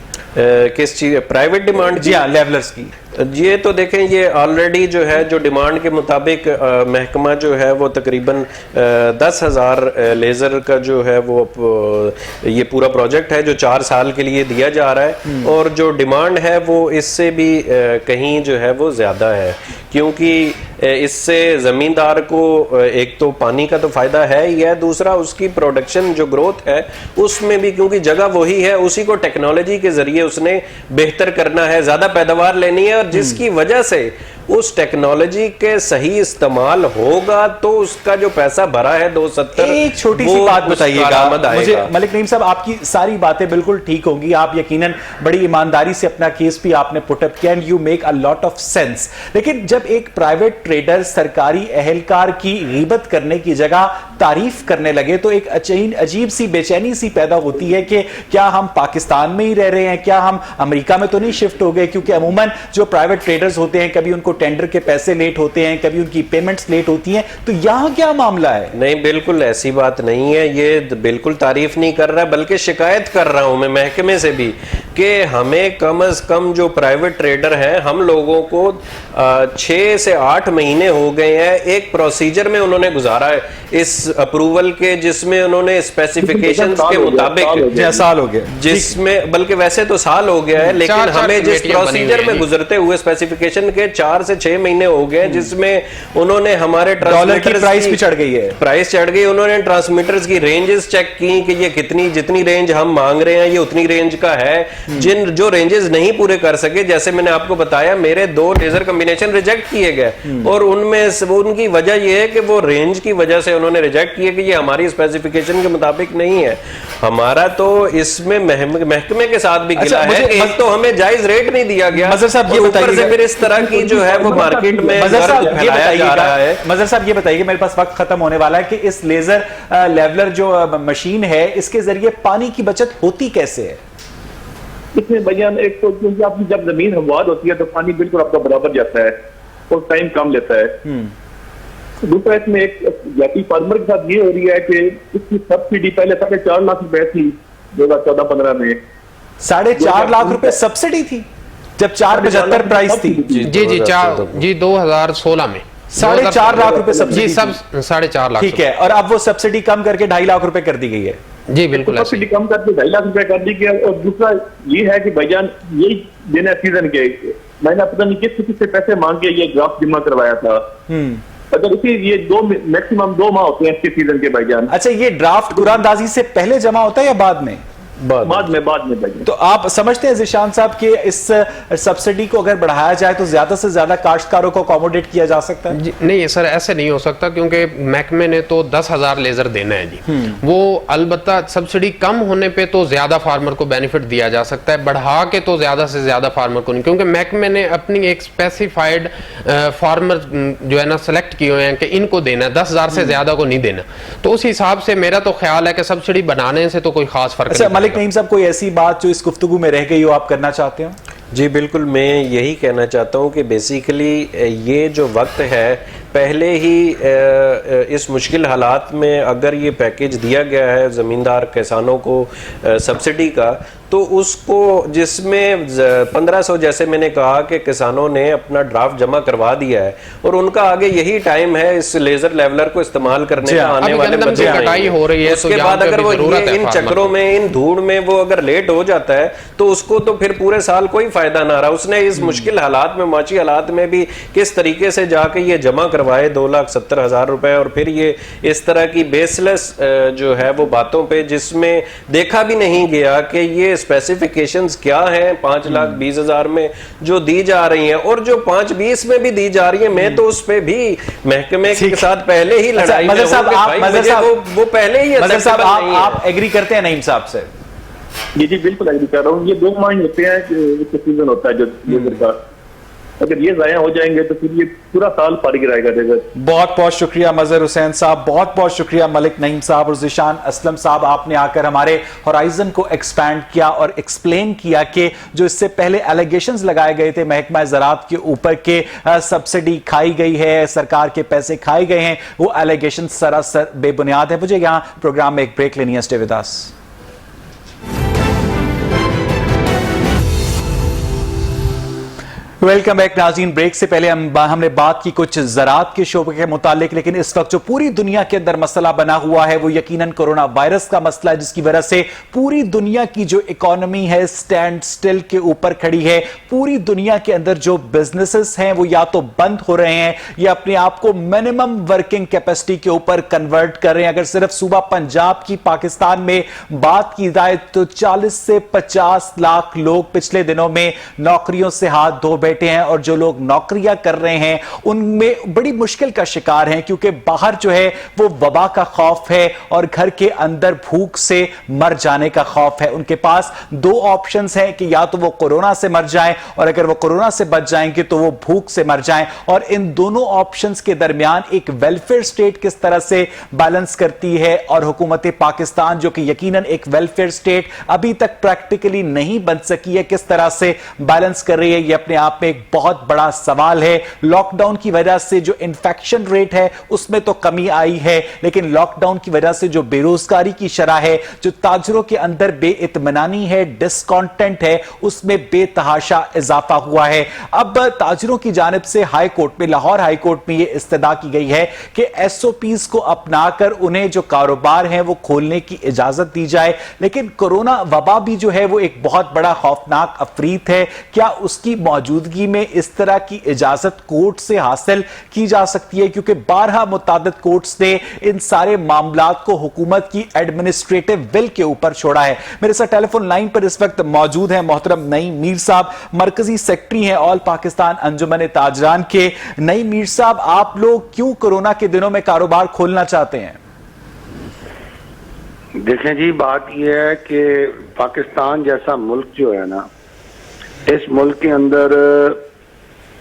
S2: किस चीज, प्राइवेट डिमांड?
S1: जी हाँ, लेवलर्स की।
S2: ये तो देखें, ये ऑलरेडी जो है जो डिमांड के मुताबिक महकमा जो है वो तकरीबन 10,000 लेज़र का जो है वो ये पूरा प्रोजेक्ट है जो 4 साल के लिए दिया जा रहा है। और जो डिमांड है वो इससे भी कहीं जो है वो ज़्यादा है, क्योंकि इससे ज़मींदार को एक तो पानी का तो फ़ायदा है ही है, दूसरा उसकी प्रोडक्शन जो ग्रोथ है उसमें भी, क्योंकि जगह वही है, उसी को टेक्नोलॉजी के ज़रिए उसने बेहतर करना है, ज़्यादा पैदावार लेनी है, और जिसकी वजह से उस टेक्नोलॉजी के सही इस्तेमाल होगा तो उसका जो पैसा भरा है 270।
S1: एक छोटी सी बात बताइएगा मुझे मलिक नईम साहब, आपकी सारी बातें बिल्कुल ठीक होंगी, आप यकीनन बड़ी ईमानदारी से अपना केस भी आपने पुटअप किया and you make a lot of sense. लेकिन जब एक प्राइवेट ट्रेडर सरकारी अहलकार की गीबत करने की जगह तारीफ करने लगे तो एक अजीब सी बेचैनी सी पैदा होती है कि क्या हम पाकिस्तान में ही रह रहे हैं, क्या हम अमेरिका में तो नहीं शिफ्ट हो गए? क्योंकि अमूमन जो प्राइवेट ट्रेडर्स होते हैं कभी उनको टेंडर के पैसे लेट होते हैं, कभी उनकी पेमेंट्स लेट होती हैं, तो यहां क्या मामला है?
S2: नहीं, बिल्कुल ऐसी बात नहीं है। ये बिल्कुल तारीफ नहीं कर रहा, बल्कि शिकायत कर रहा हूं मैं महकमे से भी कि हमें कम से कम जो प्राइवेट ट्रेडर हैं, हम लोगों को 6 से 8 महीने हो गए हैं एक प्रोसीजर में उन्होंने गुजारा है इस अप्रूवल के, जिसमें उन्होंने स्पेसिफिकेशंस के मुताबिक
S1: साल हो गया,
S2: जिसमें बल्कि वैसे तो साल हो गया है, लेकिन हमें जिस प्रोसीजर में गुजरते हुए स्पेसिफिकेशन के 4 से 6 महीने हो गए, जिसमें उन्होंने हमारे
S1: डॉलर की प्राइस भी चढ़ गई है,
S2: प्राइस चढ़ गई। उन्होंने ट्रांसमीटर्स की रेंजेस चेक की कि ये कितनी, जितनी रेंज हम मांग रहे हैं ये उतनी रेंज का है। जो रेंजेस नहीं पूरे कर सके, जैसे मैंने आपको बताया, मेरे 2 लेजर कॉम्बिनेशन रिजेक्ट किए गए और उनमें उनकी वजह यह है कि वो रेंज की वजह से उन्होंने रिजेक्ट किए कि ये हमारी स्पेसिफिकेशन के मुताबिक नहीं है। हमारा तो इसमें महकमे के साथ भी गिला है कि एक तो हमें जायज रेट नहीं दिया गया,
S1: मजहर साहब ये बताइए,
S2: फिर इस तरह की जो है वो मार्केट में
S1: मजहर साहब ये बताइए, मेरे पास वक्त खत्म होने वाला है, कि इस लेजर लेवलर जो मशीन है इसके जरिए पानी की बचत होती कैसे है?
S4: इसमें भैयान एक तो क्योंकि आपकी जब जमीन हमवार होती है तो पानी बिल्कुल आपका बराबर जाता है और टाइम कम लेता है। दूसरा इसमें एक जाति फार्मर के साथ ये हो रही है कि इसकी सब्सिडी पहले 4.5 लाख रुपए थी 2014-15 में।
S1: 4.5 लाख रुपए सब्सिडी थी जब 4.75 प्राइस थी।
S3: जी 2016 में
S1: 4.5 लाख रुपए सब्सिडी,
S3: जी सब 4.5 लाख,
S1: ठीक है। और अब वो सब्सिडी कम करके 2.5 लाख रुपए कर दी गई है।
S3: जी बिल्कुल
S4: सब्सिडी कम करके 2.5 लाख रुपए कर दी गई। और दूसरा ये है कि भाईजान यही दिन है सीजन के, मैंने पता नहीं किस से पैसे मांग के ये ड्राफ्ट जमा करवाया था। अगर इसी ये मैक्सिमम 2 माह होते हैं इसके सीजन के भाईजान।
S1: अच्छा, ये ड्राफ्ट कुरानदाजी से पहले जमा होता है या बाद में?
S4: बाद में भाईजान।
S1: तो आप समझते हैं ज़िशान साहब कि इस सब्सिडी को अगर बढ़ाया जाए तो ज्यादा से ज्यादा काश्तकारों को अकोमोडेट किया जा सकता है?
S3: नहीं सर, ऐसे नहीं हो सकता क्योंकि महकमे ने तो 10,000 लेजर देना है जी। वो अलबत्ता सब्सिडी कम होने पे तो ज्यादा फार्मर को बेनिफिट दिया जा सकता है, बढ़ा के तो ज्यादा से ज्यादा फार्मर को नहीं, क्योंकि महकमे ने अपनी एक स्पेसिफाइड फार्मर जो है ना सेलेक्ट किए हुए हैं कि इनको देना है, 10,000 से ज्यादा को नहीं देना। तो उस हिसाब से मेरा तो ख्याल है कि सब्सिडी बनाने से तो कोई खास फर्क नहीं।
S1: मलिक नईम साहब, कोई ऐसी बात जो इस गुफ्तगू में रह गई हो आप करना चाहते हो?
S2: जी बिल्कुल, मैं यही कहना चाहता हूँ कि बेसिकली ये जो वक्त है, पहले ही इस मुश्किल हालात में अगर ये पैकेज दिया गया है ज़मींदार किसानों को सब्सिडी का, तो उसको जिसमें 1500 जैसे मैंने कहा कि किसानों ने अपना ड्राफ्ट जमा करवा दिया है और उनका आगे यही टाइम है इस लेजर लेवलर को इस्तेमाल करने का आने वाले बच्चे
S3: कटाई हो रही है।
S2: उसके बाद अगर वो इन चक्रों में, इन धूड़ में वो अगर लेट हो जाता है तो उसको तो फिर पूरे साल कोई फायदा ना रहा। उसने इस मुश्किल हालात में, माची हालात में भी किस तरीके से जाके ये जमा करवाए 2,70,000 रुपए, और फिर ये इस तरह की बेसलेस जो है वो बातों पे जिसमें देखा भी नहीं गया कि ये स्पेसिफिकेशंस क्या हैं 5,20,000 में जो दी जा रही हैं और जो 5,20 में भी दी जा रही है। मैं तो उस पे भी महकमे के साथ पहले ही लड़ाई में वो पहले ही
S1: आप एग्री करते हैं नईम साहब से?
S4: जी बिल्कुल एग्री कर रहा हूँ। ये 2 माह होते हैं कि सीजन होता है जो लेबर का, अगर ये जाया हो जाएंगे तो फिर ये पूरा साल फारिग रहेगा।
S1: बहुत बहुत शुक्रिया मजहर हुसैन साहब, बहुत बहुत शुक्रिया मलिक नईम साहब और ज़िशान असलम साहब, आपने आकर हमारे होराइजन को एक्सपैंड किया और एक्सप्लेन किया कि जो इससे पहले एलिगेशंस लगाए गए थे महकमा ज़राअत के ऊपर के सब्सिडी खाई गई है, सरकार के पैसे खाए गए हैं, वो एलिगेशन सरासर बेबुनियाद है। मुझे यहाँ प्रोग्राम में एक ब्रेक लेनी है। Stay with us. Welcome back नाज़रीन। ब्रेक से पहले हमने बात की कुछ ज़राअत के शोबे के मुतालिक, लेकिन इस वक्त जो पूरी दुनिया के अंदर मसला बना हुआ है वो यकीनन कोरोना वायरस का मसला है, जिसकी वजह से पूरी दुनिया की जो इकोनॉमी है स्टैंड स्टिल के ऊपर खड़ी है। पूरी दुनिया के अंदर जो बिजनेसेस हैं वो या तो बंद हो रहे हैं या अपने आप को मिनिमम वर्किंग कैपेसिटी के ऊपर कन्वर्ट कर रहे हैं। अगर सिर्फ सूबा पंजाब की पाकिस्तान में बात की जाए तो 40 से 50 लाख लोग पिछले दिनों में नौकरियों से हाथ धो बैठे हैं, और जो लोग नौकरियां कर रहे हैं उनमें बड़ी मुश्किल का शिकार हैं, क्योंकि बाहर जो है वो वबा का खौफ है और घर के अंदर भूख से मर जाने का खौफ है। उनके पास 2 ऑप्शंस हैं कि या तो वो कोरोना से मर जाएं, और अगर वो कोरोना से बच जाएंगे तो वो भूख से मर जाएं। और इन दोनों ऑप्शंस के दरमियान एक वेलफेयर स्टेट किस तरह से बैलेंस करती है, और हुकूमत पाकिस्तान जो कि यकीनन एक वेलफेयर स्टेट अभी तक प्रैक्टिकली नहीं बन सकी है, किस तरह से बैलेंस कर रही है, ये अपने आप में एक बहुत बड़ा सवाल है। लॉकडाउन की वजह से जो इन्फेक्शन रेट है उसमें तो कमी आई है, लेकिन लॉकडाउन की वजह से जो बेरोजगारी की शरह है, जो ताजरों के अंदर बेइत्मीनानी है, डिस्कॉन्टेंट है, उसमें बेतहाशा इजाफा हुआ है। अब ताजरों की जानिब से हाई कोर्ट में, लाहौर हाई कोर्ट में यह इस्तदा की गई है कि एसओपीज को अपनाकर उन्हें जो कारोबार है वो खोलने की इजाजत दी जाए, लेकिन कोरोना वबा भी जो है वो एक बहुत बड़ा खौफनाक अफरीत है। क्या उसकी मौजूदगी में इस तरह की इजाजत कोर्ट से हासिल की जा सकती है? क्योंकि 12 मुतादिद कोर्ट्स ने इन सारे मामलात को हुकूमत की एडमिनिस्ट्रेटिव विल के ऊपर छोड़ा है। मेरे साथ टेलीफोन लाइन पर इस वक्त मौजूद हैं मोहतरम नईम मीर साहब, मरकजी सेक्रेटरी हैं ऑल पाकिस्तान अंजुमन ताजरान के। नईम मीर साहब, आप लोग क्यों कोरोना के दिनों में कारोबार खोलना चाहते हैं?
S5: देखें जी, बात यह है कि पाकिस्तान जैसा मुल्क जो है ना, इस मुल्क के अंदर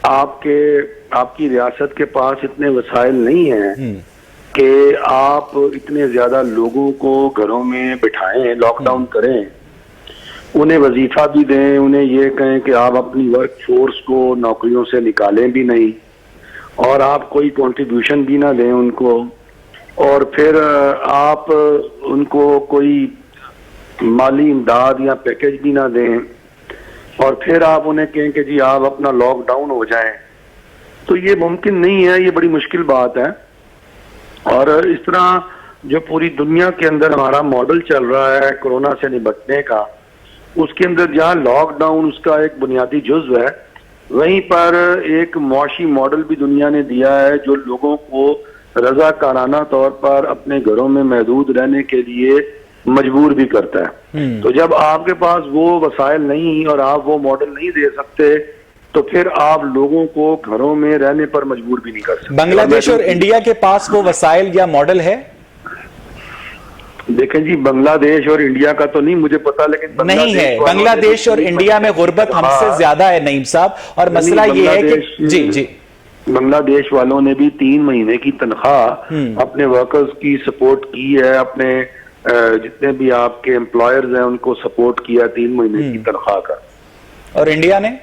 S5: आपकी रियासत के पास इतने वसाइल नहीं हैं कि आप इतने ज्यादा लोगों को घरों में बिठाएं, लॉकडाउन करें उन्हें वजीफा भी दें, उन्हें ये कहें कि आप अपनी वर्क फोर्स को नौकरियों से निकालें भी नहीं और आप कोई कंट्रीब्यूशन भी ना दें उनको, और फिर आप उनको कोई माली इमदाद या पैकेज भी ना दें, और फिर आप उन्हें कहें कि जी आप अपना लॉकडाउन हो जाए, तो ये मुमकिन नहीं है, ये बड़ी मुश्किल बात है। और इस तरह जो पूरी दुनिया के अंदर हमारा मॉडल चल रहा है कोरोना से निपटने का, उसके अंदर जहाँ लॉकडाउन उसका एक बुनियादी जुज़्व है, वहीं पर एक मुआशी मॉडल भी दुनिया ने दिया है जो लोगों को रज़ाकाराना तौर पर अपने घरों में महदूद रहने के लिए मजबूर भी करता है। तो जब आपके पास वो वसाइल नहीं और आप वो मॉडल नहीं दे सकते, तो फिर आप लोगों को घरों में रहने पर मजबूर भी नहीं कर सकते।
S1: बांग्लादेश और इंडिया के पास वो वसाइल या मॉडल है?
S5: देखें जी, बांग्लादेश और इंडिया का तो नहीं मुझे पता, लेकिन
S1: नहीं है। बांग्लादेश और इंडिया में गुर्बत हमसे ज्यादा है नईम साहब, और मसला ये है कि जी
S5: बांग्लादेश वालों ने भी 3 महीने की तनख्वाह अपने वर्कर्स की सपोर्ट की है, अपने जितने भी आपके एम्प्लॉयर्स हैं उनको सपोर्ट किया 3 महीने की तनख्वाह का।
S1: और इंडिया ने?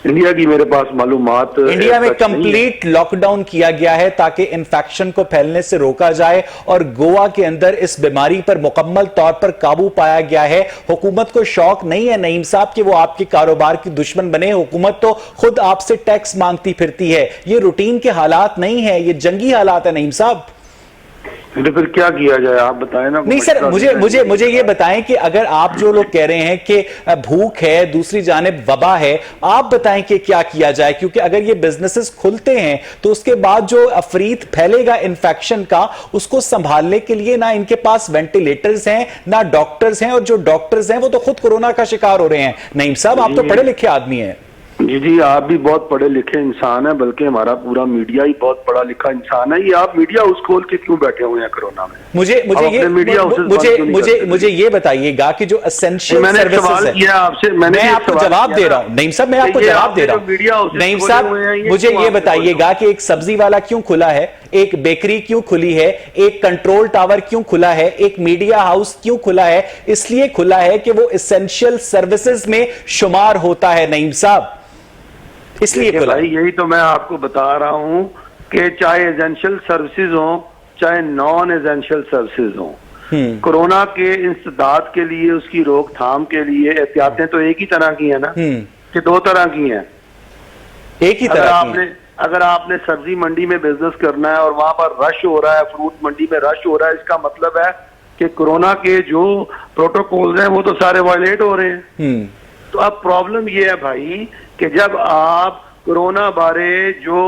S5: इंडिया की मेरे पास मालूमात,
S1: इंडिया में कंप्लीट लॉकडाउन किया गया है ताकि इन्फेक्शन को फैलने से रोका जाए, और गोवा के अंदर इस बीमारी पर मुकम्मल तौर पर काबू पाया गया है। हुकूमत को शौक नहीं है नईम साहब कि वो आपके कारोबार की दुश्मन बने। हुकूमत तो खुद आपसे टैक्स मांगती फिरती है। ये रूटीन के हालात नहीं है, ये जंगी हालात है नईम साहब।
S5: तो फिर क्या किया जाए आप बताएं ना।
S1: नहीं सर, मुझे ये बताएं कि अगर आप जो लोग कह रहे हैं कि भूख है, दूसरी जानिब वबा है, आप बताएं कि क्या किया जाए, क्योंकि अगर ये बिजनेसेस खुलते हैं तो उसके बाद जो अफरीत फैलेगा इन्फेक्शन का, उसको संभालने के लिए ना इनके पास वेंटिलेटर्स हैं ना डॉक्टर्स हैं, और जो डॉक्टर्स हैं वो तो खुद कोरोना का शिकार हो रहे हैं। नईम साहब, आप तो पढ़े लिखे आदमी हैं।
S5: जी, आप भी बहुत पढ़े लिखे इंसान है, बल्कि हमारा पूरा मीडिया ही बहुत पढ़ा लिखा इंसान है। ये आप मीडिया हाउस खोल के क्यों बैठे हुए हैं कोरोना में?
S1: मुझे ये बताइएगा कि जो एसेंशियल सर्विसेज है,
S5: आपसे
S1: मैं आपको जवाब दे रहा हूं नईम साहब, मैं आपको जवाब दे रहा हूं नईम साहब। मुझे ये बताइएगा कि एक सब्जी वाला क्यों खुला है, एक बेकरी क्यों खुली है, एक कंट्रोल टावर क्यों खुला है, एक मीडिया हाउस क्यों खुला है? इसलिए खुला है कि वो एसेंशियल सर्विसेज में शुमार होता है नईम साहब, इसलिए
S5: भाई यही तो मैं आपको बता रहा हूं कि चाहे एसेंशियल सर्विसेज हो चाहे नॉन एसेंशियल सर्विसेज हो, कोरोना के इंसदाद के लिए, उसकी रोकथाम के लिए एहतियातें तो एक ही तरह की है ना कि 2 तरह की हैं?
S1: एक ही तरह।
S5: अगर आपने सब्जी मंडी में बिजनेस करना है और वहां पर रश हो रहा है, फ्रूट मंडी में रश हो रहा है, इसका मतलब है कि कोरोना के जो प्रोटोकॉल्स हैं वो तो सारे वायलेट हो रहे हैं। तो अब प्रॉब्लम ये है भाई कि जब आप कोरोना बारे जो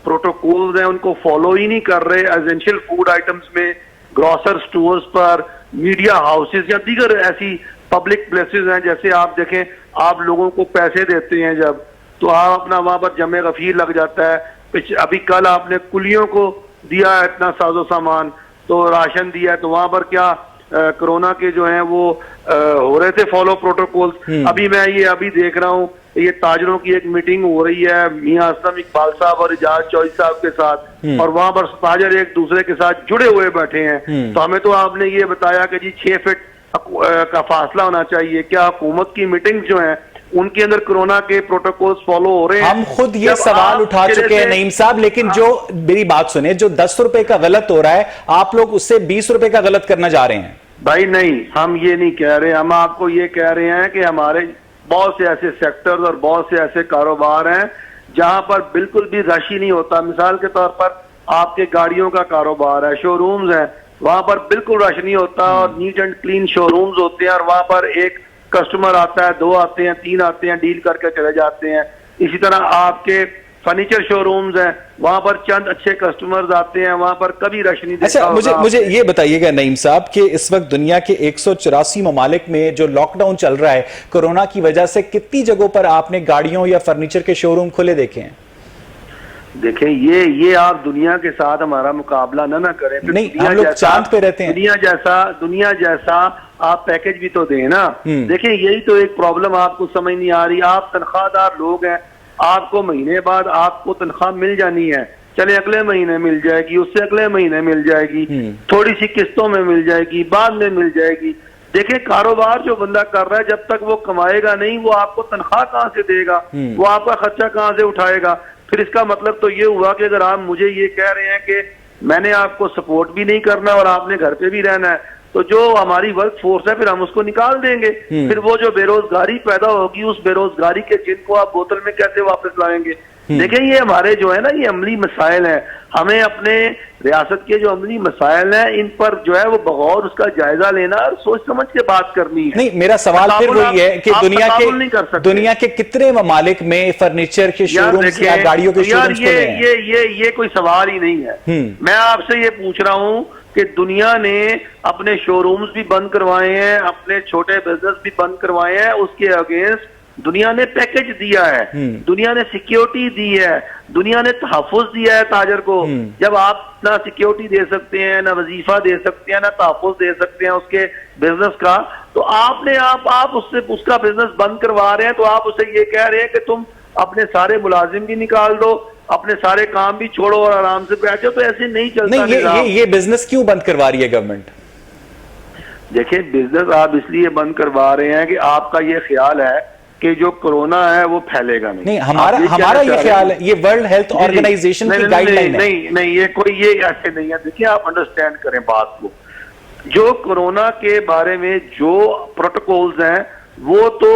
S5: प्रोटोकॉल्स हैं उनको फॉलो ही नहीं कर रहे, एसेंशियल फूड आइटम्स में, ग्रोसर स्टोर्स पर, मीडिया हाउसेस या दीगर ऐसी पब्लिक प्लेसेस हैं, जैसे आप देखें आप लोगों को पैसे देते हैं जब, तो आप अपना वहां पर जमे गफीर लग जाता है। अभी कल आपने कुलियों को दिया है इतना साजो सामान, तो राशन दिया है, तो वहां पर क्या कोरोना के जो हैं वो हो रहे थे फॉलो प्रोटोकॉल्स? अभी मैं ये अभी देख रहा हूँ, ये ताजरों की एक मीटिंग हो रही है मियां असलम इकबाल साहब और इजाज चौधरी साहब के साथ, और वहां पर ताजर एक दूसरे के साथ जुड़े हुए बैठे हैं। तो हमें तो आपने ये बताया कि जी 6 फीट का फासला होना चाहिए। क्या हुकूमत की मीटिंग जो है उनके अंदर कोरोना के प्रोटोकॉल्स फॉलो हो रहे हैं?
S1: हम खुद ये सवाल उठा चुके हैं नईम साहब, लेकिन जो मेरी बात सुने, जो 10 रुपए का गलत हो रहा है, आप लोग उससे 20 रुपए का गलत करना जा रहे हैं।
S5: भाई नहीं, हम ये नहीं कह रहे, हम आपको ये कह रहे हैं कि हमारे बहुत से ऐसे सेक्टर्स और बहुत से ऐसे कारोबार हैं जहां पर बिल्कुल भी रश ही नहीं होता। मिसाल के तौर पर आपके गाड़ियों का कारोबार है, शोरूम्स हैं, वहां पर बिल्कुल रश नहीं होता और नीट एंड क्लीन शोरूम्स होते हैं, और वहां पर एक कस्टमर आता है, 2 आते हैं, 3 आते हैं, डील करके चले जाते हैं। इसी तरह आपके फर्नीचर शोरूम्स हैं, वहां पर चंद अच्छे कस्टमर्स आते हैं, वहां पर कभी रश नहीं देखा।
S1: अच्छा, मुझे ये बताइएगा नईम साहब कि इस वक्त दुनिया के 184 ममालिक में जो लॉकडाउन चल रहा है कोरोना की वजह से, कितनी जगहों पर आपने गाड़ियों या फर्नीचर के शोरूम खुले देखे हैं?
S5: देखें, ये आप दुनिया के साथ हमारा मुकाबला ना करें।
S1: नहीं, हम लोग चांद पे रहते हैं।
S5: दुनिया जैसा आप पैकेज भी तो दें ना। देखें, यही तो एक प्रॉब्लम आपको समझ नहीं आ रही। आप तनख्वाहदार लोग हैं, आपको महीने बाद आपको तनख्वाह मिल जानी है, चले अगले महीने मिल जाएगी, उससे अगले महीने मिल जाएगी, थोड़ी सी किस्तों में मिल जाएगी, बाद में मिल जाएगी। देखिए, कारोबार जो बंदा कर रहा है, जब तक वो कमाएगा नहीं, वो आपको तनख्वाह कहाँ से देगा, वो आपका खर्चा कहाँ से उठाएगा? फिर इसका मतलब तो ये हुआ कि अगर आप मुझे ये कह रहे हैं कि मैंने आपको सपोर्ट भी नहीं करना और आपने घर पे भी रहना है, तो जो हमारी वर्क फोर्स है फिर हम उसको निकाल देंगे। फिर वो जो बेरोजगारी पैदा होगी, उस बेरोजगारी के जिन को आप बोतल में कैसे वापस लाएंगे? देखें, ये हमारे जो है ना, ये अमली मसाइल हैं। हमें अपने रियासत के जो अमली मसाइल हैं, इन पर जो है वो बगौर उसका जायजा लेना और सोच समझ के बात करनी है।
S1: नहीं, मेरा सवाल फिर वही है कि दुनिया के कितने ममालिक में फर्नीचर के शोरूम्स या गाड़ियों के शोरूम्स खुले हैं?
S5: ये कोई सवाल ही नहीं है। मैं आपसे ये पूछ रहा हूँ कि दुनिया ने अपने शोरूम्स भी बंद करवाए हैं, अपने छोटे बिजनेस भी बंद करवाए हैं, उसके अगेंस्ट दुनिया ने पैकेज दिया है, दुनिया ने सिक्योरिटी दी है, दुनिया ने तहफ़्फ़ुज़ दिया है ताजर को। जब आप ना सिक्योरिटी दे सकते हैं, ना वजीफा दे सकते हैं, ना तहफ़्फ़ुज़ दे सकते हैं उसके बिजनेस का, तो आप उससे उसका बिजनेस बंद करवा रहे हैं। तो आप उसे ये कह रहे हैं कि तुम अपने सारे मुलाजिम भी निकाल दो, अपने सारे काम भी छोड़ो और आराम से बैठो। तो ऐसे नहीं चलता।
S1: नहीं, ये बिजनेस क्यों बंद करवा रही है गवर्नमेंट?
S5: देखिए, बिजनेस आप इसलिए बंद करवा रहे हैं कि आपका ये ख्याल है कि जो कोरोना है वो फैलेगा नहीं।
S1: हमारा ये ख्याल है, ये वर्ल्ड हेल्थ ऑर्गेनाइजेशन की गाइडलाइन है।
S5: नहीं, ये ऐसे नहीं है। देखिए, आप अंडरस्टैंड करें बात को। जो कोरोना के बारे में जो प्रोटोकॉल्स हैं, वो तो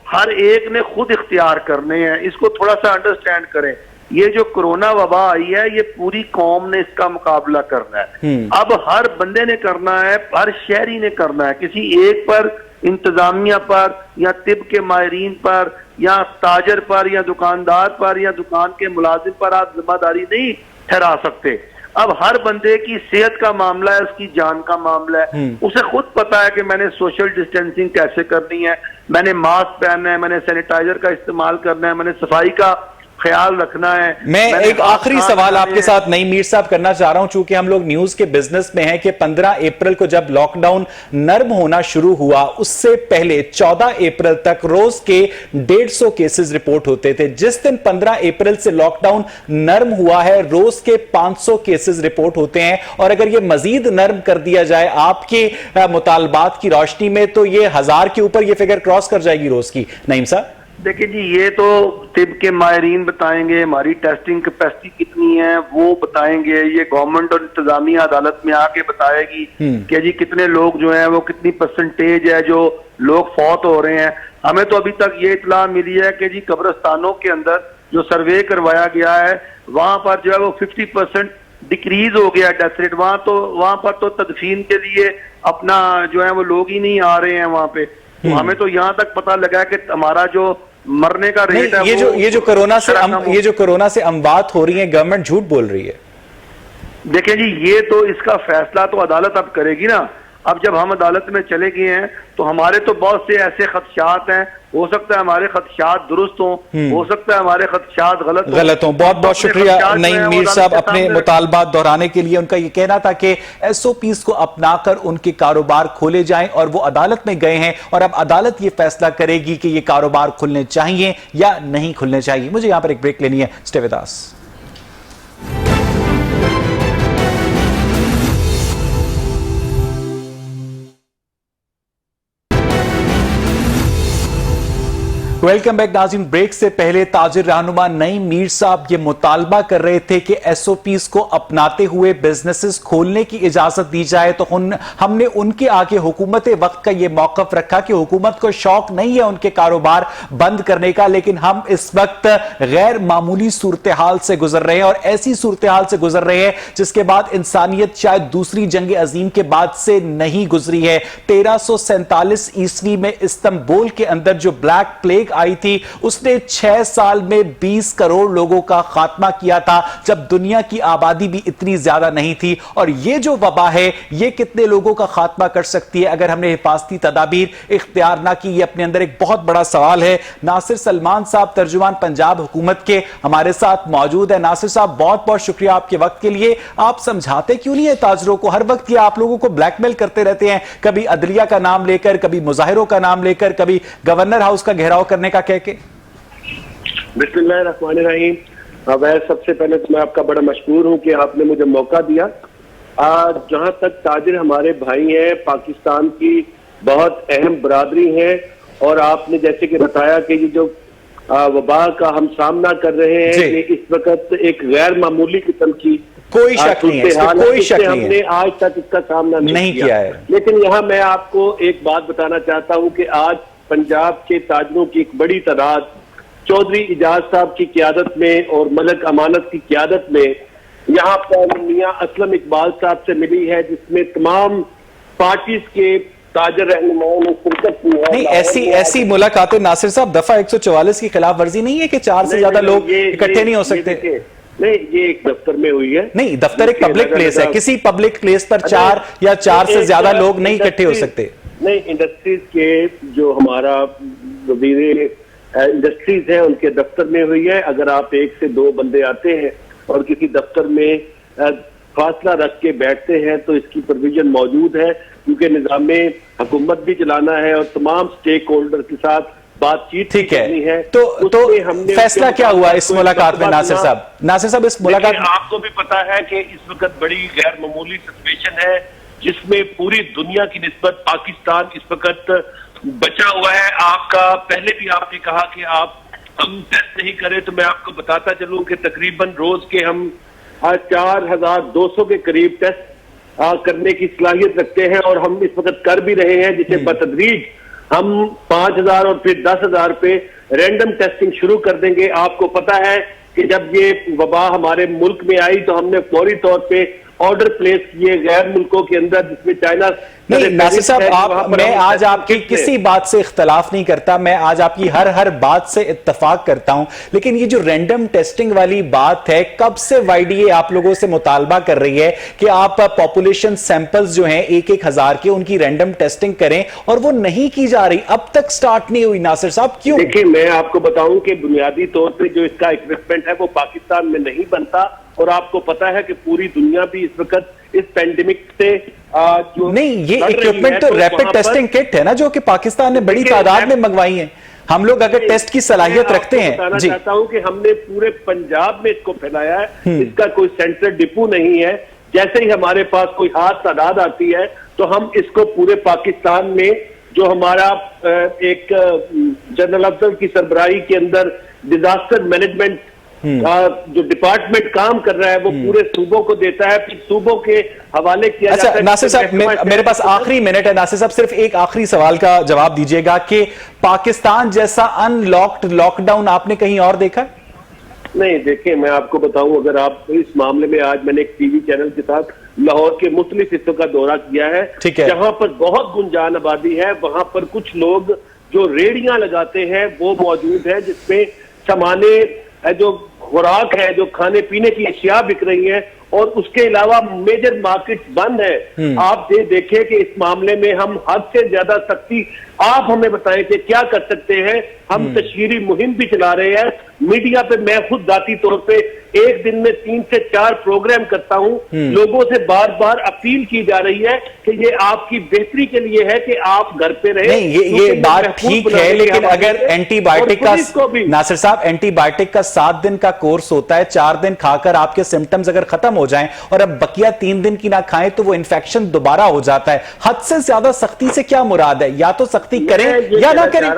S5: हर एक ने खुद इख्तियार करने हैं। इसको थोड़ा सा अंडरस्टैंड करें। ये जो कोरोना वबा आई है, ये पूरी कौम ने इसका मुकाबला करना है। अब हर बंदे ने करना है, हर शहरी ने करना है। किसी एक पर, इंतजामिया पर या तिब के माहिरीन पर या ताजर पर या दुकानदार पर या दुकान के मुलाजिम पर आप जिम्मेदारी नहीं ठहरा सकते। अब हर बंदे की सेहत का मामला है, उसकी जान का मामला है। उसे खुद पता है कि मैंने सोशल डिस्टेंसिंग कैसे करनी है, मैंने मास्क पहनना है, मैंने सैनिटाइजर का इस्तेमाल करना है, मैंने सफाई का ख्याल रखना है।
S1: मैं एक आखिरी सवाल आपके साथ नईम मीर साहब करना चाह रहा हूं, चूंकि हम लोग न्यूज के बिजनेस में हैं, कि 15 अप्रैल को जब लॉकडाउन नर्म होना शुरू हुआ, उससे पहले 14 अप्रैल तक रोज के 150 केसेस रिपोर्ट होते थे। जिस दिन 15 अप्रैल से लॉकडाउन नर्म हुआ है, रोज के 500 केसेस रिपोर्ट होते हैं। और अगर ये मजीद नर्म कर दिया जाए आपके मुतालबात की रोशनी में, तो ये 1000 के ऊपर ये फिगर क्रॉस कर जाएगी रोज की। नईम साहब,
S5: देखिए जी, ये तो तिब के माहिरीन बताएंगे, हमारी टेस्टिंग कैपेसिटी कितनी है वो बताएंगे। ये गवर्नमेंट और इंतजामिया अदालत में आके बताएगी कि जी कितने लोग जो हैं वो कितनी परसेंटेज है जो लोग फौत हो रहे हैं। हमें तो अभी तक ये इत्तला मिली है कि जी कब्रिस्तानों के अंदर जो सर्वे करवाया गया है, वहां पर जो है वो 50% डिक्रीज हो गया डेथ रेट। वहां पर तो तदफीन के लिए अपना जो है वो लोग ही नहीं आ रहे हैं वहां पे। तो हमें तो यहाँ तक पता लगा कि हमारा जो मरने का रेट है,
S1: ये जो कोरोना से अमवात हो रही है, गवर्नमेंट झूठ बोल रही है।
S5: देखिए जी, ये तो इसका फैसला तो अदालत अब करेगी ना। अब जब हम अदालत में चले गए हैं तो हमारे तो बहुत से ऐसे खदशात हैं, हो सकता है हमारे खदशात दुरुस्त हों, हो सकता है हमारे खदशात गलत हों।
S1: बहुत बहुत शुक्रिया नईम मीर साहब अपने मुतालबात दोहराने के लिए। उनका ये कहना था कि SOPs को अपनाकर उनके कारोबार खोले जाएं, और वो अदालत में गए हैं और अब अदालत ये फैसला करेगी कि ये कारोबार खुलने चाहिए या नहीं खुलने चाहिए। मुझे यहां पर एक ब्रेक लेनी है। Stay with us. Welcome back नाज़रीन। ब्रेक से पहले ताजिर रहनुमा नईम मीर साहब ये मुतालबा कर रहे थे कि SOPs को अपनाते हुए बिजनेसेस खोलने की इजाजत दी जाए। तो हमने उनके आगे हुकूमत वक्त का ये मौकफ रखा कि हुकूमत को शौक नहीं है उनके कारोबार बंद करने का, लेकिन हम इस वक्त गैर मामूली सूरत हाल से गुजर रहे हैं, और ऐसी सूरत हाल से गुजर रहे हैं जिसके बाद इंसानियत शायद दूसरी जंग अजीम के बाद से नहीं गुजरी है। 1347 ईस्वी में इस्तांबुल के अंदर जो ब्लैक प्लेग आई थी, उसने 6 साल में 20 करोड़ लोगों का खात्मा किया था, जब दुनिया की आबादी भी इतनी ज्यादा नहीं थी। और ये जो वबा है, ये कितने लोगों का खात्मा कर सकती है अगर हमने हिफाजती तदाबीर इख्तियार ना की? ये अपने अंदर एक बहुत बड़ा सवाल है। नासिर सलमान साहब, तर्जुमान पंजाब हुकूमत के, हमारे साथ मौजूद है। नासिर साहब, बहुत बहुत शुक्रिया आपके वक्त के लिए। आप समझाते क्यों नहीं है ताजरों को? हर वक्त ये आप लोगों को ब्लैकमेल करते रहते हैं, कभी अदलिया का नाम लेकर, कभी मुजाहिरों का नाम लेकर, कभी गवर्नर हाउस का घेराव करने का कह के।
S6: बिस्मिल्लाहिर्रहमानिर्रहीम। वह सबसे पहले तो मैं आपका बड़ा मशकूर हूं कि आपने मुझे मौका दिया। जहां तक ताजिर हमारे भाई हैं, पाकिस्तान की बहुत अहम बरादरी है। और आपने जैसे कि बताया कि ये जो वबा का हम सामना कर रहे हैं, ये इस वक्त एक गैर मामूली किस्म की
S1: कोई शक नहीं है, इसमें कोई शक नहीं है।
S6: हमने आज तक इसका सामना नहीं किया है। लेकिन यहाँ मैं आपको एक बात बताना चाहता हूँ कि आज पंजाब के ताजरों की एक बड़ी तादाद चौधरी इजाज साहब की क़ियादत में और मलक अमानत की क़ियादत में यहाँ पर मियां असलम इकबाल साहब से मिली है, जिसमें तमाम पार्टीज के ताजर रहनुमाओं ने शिरकत की है।
S1: नहीं, ऐसी मुलाकातें नासिर साहब दफा 144 की खिलाफ वर्जी नहीं है कि 4 से ज्यादा लोग इकट्ठे नहीं हो सकते?
S6: नहीं, ये एक दफ्तर में हुई है।
S1: नहीं, दफ्तर एक पब्लिक प्लेस है, किसी पब्लिक प्लेस पर 4 या 4 से ज्यादा लोग नहीं इकट्ठे हो सकते।
S6: नहीं, इंडस्ट्रीज के जो हमारा वजीर इंडस्ट्रीज है उनके दफ्तर में हुई है। अगर आप 1 से 2 बंदे आते हैं और किसी दफ्तर में फासला रख के बैठते हैं तो इसकी प्रोविजन मौजूद है, क्योंकि निजाम हुकूमत भी चलाना है और तमाम स्टेक होल्डर के साथ बातचीत करनी है।
S1: तो फैसला क्या हुआ इस मुलाकात में नासिर साहब? नासिर साहब, इस मुलाकात में
S6: आपको भी पता है कि इस वक्त बड़ी गैर मामूली सिचुएशन है, जिसमें पूरी दुनिया की निस्बत पाकिस्तान इस वक्त बचा हुआ है। आपका पहले भी आपने कहा कि हम टेस्ट नहीं करें, तो मैं आपको बताता चलूं कि तकरीबन रोज के हम 4200 के करीब टेस्ट करने की सलाहियत रखते हैं और हम इस वक्त कर भी रहे हैं, जिसे बतदरीज हम 5000 और फिर 10,000 पे रैंडम टेस्टिंग शुरू कर देंगे। आपको पता है कि जब ये वबा हमारे मुल्क में आई तो हमने फौरी तौर पे ऑर्डर प्लेस किए गैर मुल्कों के अंदर, जिसमें चाइना।
S1: नहीं नासिर साहब, मैं आज आपकी किसी बात से इख्तलाफ नहीं करता, मैं आज आपकी हर बात से इत्तफाक करता हूं, लेकिन ये जो रैंडम टेस्टिंग वाली बात है, कब से वाईडीए आप लोगों से मुतालबा कर रही है कि आप पॉपुलेशन सैंपल्स जो हैं 1-1 हजार के, उनकी रैंडम टेस्टिंग करें, और वो नहीं की जा रही, अब तक स्टार्ट नहीं हुई? नासिर साहब, क्यों?
S6: देखिए, मैं आपको बताऊं कि बुनियादी तौर पर जो इसका इक्विपमेंट है वो पाकिस्तान में नहीं बनता, और आपको पता है कि पूरी दुनिया भी इस वक्त इस पैंडेमिक से जो
S1: नहीं, ये इक्विपमेंट तो रैपिड टेस्टिंग किट है ना, जो कि पाकिस्तान ने बड़ी तादाद में मंगवाई है। हम लोग अगर टेस्ट की सलाहियत रखते हैं।
S6: बताना चाहता हूं कि हमने पूरे पंजाब में इसको फैलाया है, इसका कोई सेंट्रल डिपो नहीं है। जैसे ही हमारे पास कोई खास तादाद आती है तो हम इसको पूरे पाकिस्तान में, जो हमारा एक जनरल अफसर की सरबराही के अंदर डिजास्टर मैनेजमेंट जो डिपार्टमेंट काम कर रहा है, वो पूरे सूबों को देता है, फिर सूबों के हवाले किया जाता है।
S1: अच्छा नासिर साहब, मेरे पास आखिरी मिनट है। नासिर साहब, सिर्फ एक आखिरी सवाल का जवाब दीजिएगा कि पाकिस्तान जैसा अनलॉक्ड लॉकडाउन आपने कहीं और देखा?
S6: नहीं, देखिए, मैं आपको बताऊं, अगर आप इस मामले में, आज मैंने एक टीवी चैनल के साथ लाहौर के मुख्तलिफ हिस्सों का दौरा किया है, जहां पर बहुत गुंजान आबादी है, वहां पर कुछ लोग जो रेड़ियां लगाते हैं वो मौजूद है, जिसमें सामाने जो खुराक है, जो खाने पीने की अशिया बिक रही है, और उसके अलावा मेजर मार्केट बंद है। आप देखें कि इस मामले में हम हद से ज्यादा सख्ती, आप हमें बताएं कि क्या कर सकते हैं। हम तशहीरी मुहिम भी चला रहे हैं, मीडिया पे मैं खुद जाती तौर पे एक दिन में 3 से 4 प्रोग्राम करता हूं। लोगों से बार बार अपील की जा रही है कि ये आपकी बेहतरी के लिए है कि आप घर पे रहें।
S1: नहीं, ये बात ठीक है, लेकिन अगर एंटीबायोटिक का, नासिर साहब, एंटीबायोटिक का 7 दिन का कोर्स होता है, 4 दिन खाकर आपके सिम्टम्स अगर खत्म हो जाएं और अब बकिया 3 दिन की ना खाएं तो वो इन्फेक्शन दोबारा हो जाता है। हद से ज्यादा सख्ती से क्या मुराद है? या तो सख्ती करें या ना करें।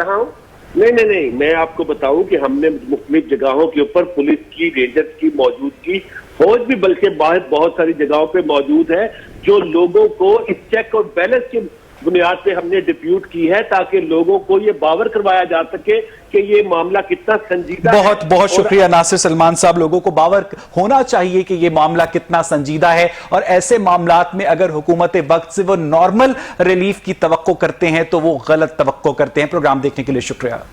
S6: नहीं, मैं आपको बताऊं कि हमने मुख्तलिफ जगहों के ऊपर पुलिस की, रेंजर्स की मौजूदगी, फौज भी बल्कि बहुत सारी जगहों पे मौजूद है, जो लोगों को इस चेक और बैलेंस की बुनियाद पे हमने डिप्यूट की है, ताकि लोगों को ये बावर करवाया जा सके कि ये मामला कितना संजीदा है।
S1: बहुत शुक्रिया नासिर सलमान साहब। लोगों को बावर होना चाहिए कि ये मामला कितना संजीदा है, और ऐसे मामलात में अगर हुकूमत वक्त से वो नॉर्मल रिलीफ की तवक्को करते हैं तो वो गलत तवक्को करते हैं। प्रोग्राम देखने के लिए शुक्रिया।